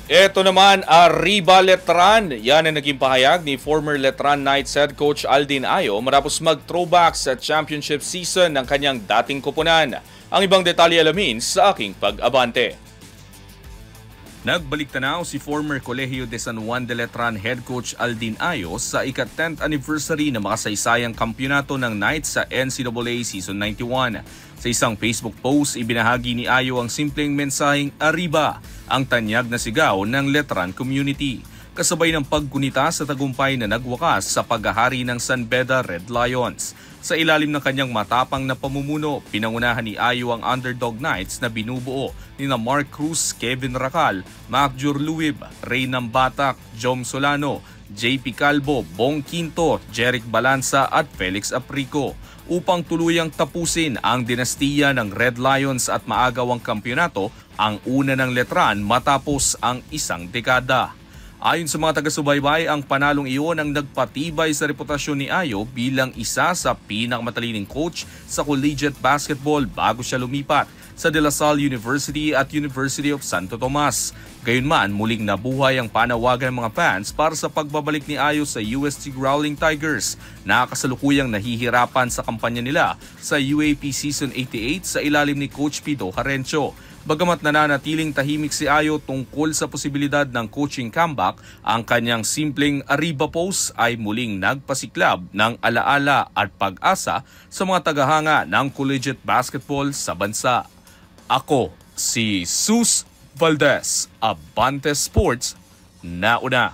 Ito naman, Arriba Letran. Yan ang naging pahayag ni former Letran Knights head coach Aldin Ayo matapos mag-throwback sa championship season ng kanyang dating koponan. Ang ibang detalye alamin sa aking pag-abante. Nagbalik tanaw si former Colegio de San Juan de Letran head coach Aldin Ayo sa ika-10th anniversary na makasaysayang kampyonato ng Knights sa NCAA Season 91. Sa isang Facebook post, ibinahagi ni Ayo ang simpleng mensaheng Arriba, ang tanyag na sigaw ng Letran community. Kasabay ng paggunita sa tagumpay na nagwakas sa paghahari ng San Beda Red Lions. Sa ilalim ng kanyang matapang na pamumuno, pinangunahan ni Ayo ang underdog Knights na binubuo ni Mark Cruz, Kevin Racal, Mac Jurluib, Ray Nambatak, Jom Solano, JP Calvo, Bong Quinto, Jeric Balanza at Felix Aprico upang tuluyang tapusin ang dinastiya ng Red Lions at maagaw ang kampyonato, ang una ng Letran matapos ang isang dekada. Ayon sa mga taga-subaybay, ang panalong iyon ang nagpatibay sa reputasyon ni Ayo bilang isa sa pinakamatalineng coach sa collegiate basketball bago siya lumipat sa De La Salle University at University of Santo Tomas. Gayunman, muling nabuhay ang panawagan ng mga fans para sa pagbabalik ni Ayo sa UST Growling Tigers na kasalukuyang nahihirapan sa kampanya nila sa UAP Season 88 sa ilalim ni Coach Pido Harencio. Bagamat nananatiling tahimik si Ayo tungkol sa posibilidad ng coaching comeback, ang kanyang simpleng Arriba post ay muling nagpasiklab ng alaala at pag-asa sa mga tagahanga ng collegiate basketball sa bansa. Ako si Sus Valdez, Abante Sports, nauna.